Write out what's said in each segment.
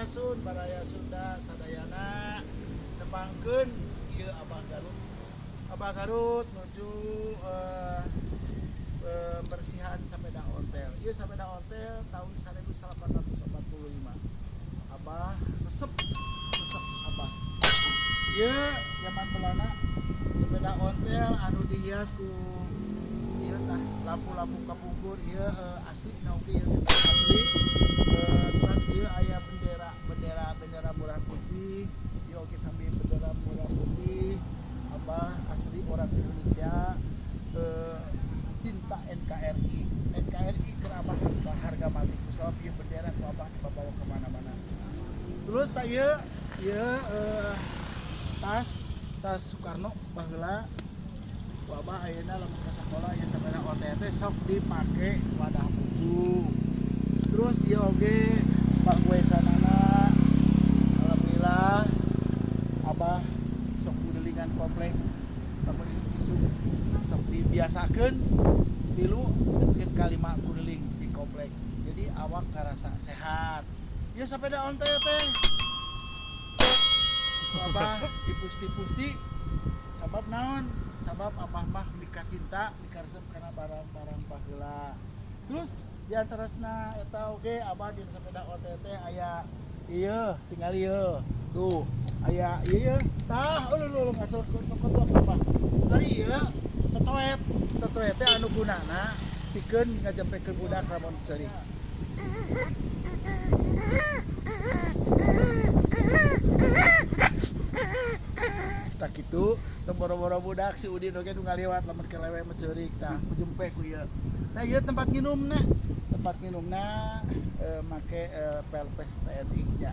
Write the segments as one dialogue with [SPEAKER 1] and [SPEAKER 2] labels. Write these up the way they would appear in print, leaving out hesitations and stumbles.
[SPEAKER 1] baraya Sunda sadayana nepangkeun ieu Abah Garut nuju pembersihan sepeda ontel. Ieu sepeda ontel tahun 1845. Abah resep Abah. Ieu zaman belana sepeda ontel anu dihias ku ieu tah lampu-lampu kapungkur ieu asli oge ieu asli. Terus ieu aya bendera merah putih, ieu oge sambil bendera merah putih. Abah asli orang Indonesia, cinta NKRI keur Abah harga mati ku sabab ieu bendera ku Abah dibawa kemana-mana. Terus tak ieu tas Soekarno baheula ku Abah ayeuna lamun ka sakola ieu sabana OTT sok dipake wadah buku. Terus ieu oge Pak Wesanana alhamdulillah Abah sok kudelingan komplek lamun isu sok dibiasakeun 3 mungkin kali 5 kudeling di komplek. Jadi awak ngarasa sehat. Ieu sepeda ontel teh Abah dipusti-pusti sabab naon? Sabab Abah mah mika cinta, mika resep kana barang-barang baheula. Terus di antarasna eta oge Abah di sepeda OTT aya ieu, tinggal ieu. Tuh, aya ieu tah ulu ngacor kotok Abah. Ari ieu totoet teh anu gunana pikeun ngajempekeun budak lamun ceurik. Tak kitu teu boro-boro budak si Udin oge nu ngaliwat lamun kelewe meceurik tah kujumpe ku ieu. Nah ieu tempat nginumna make pelpes TNI nya.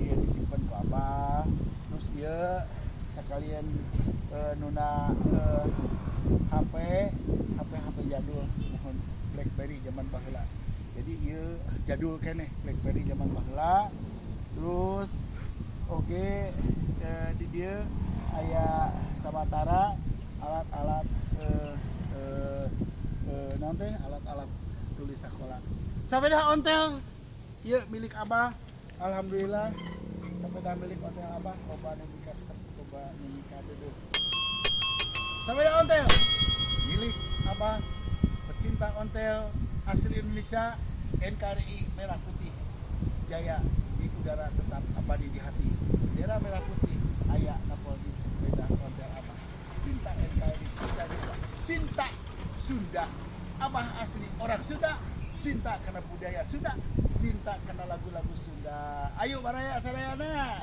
[SPEAKER 1] Ieu disimpen ku Abah. Terus ieu sakalian nuna HP jadul mohon BlackBerry zaman baheula. Jadi ieu jadul keneh BlackBerry zaman baheula. Terus oge di dieu aya sabatara alat-alat naon teh alat-alat tulis sakola. Sepeda ontel ieu milik Abah. Alhamdulillah sepeda milik ontel Abah loba nu dikaresep loba nu dikadeudeuh. Sepeda ontel milik Abah, pecinta ontel asli Indonesia, NKRI merah putih jaya di udara tetap abadi di hati. Bendera merah putih aya napol di sepeda ontel Abah. Cinta NKRI, cinta desa, cinta Sunda. Abah asli orang Sunda, cinta karena budaya Sunda, cinta karena lagu-lagu Sunda. Ayo baraya sadayana.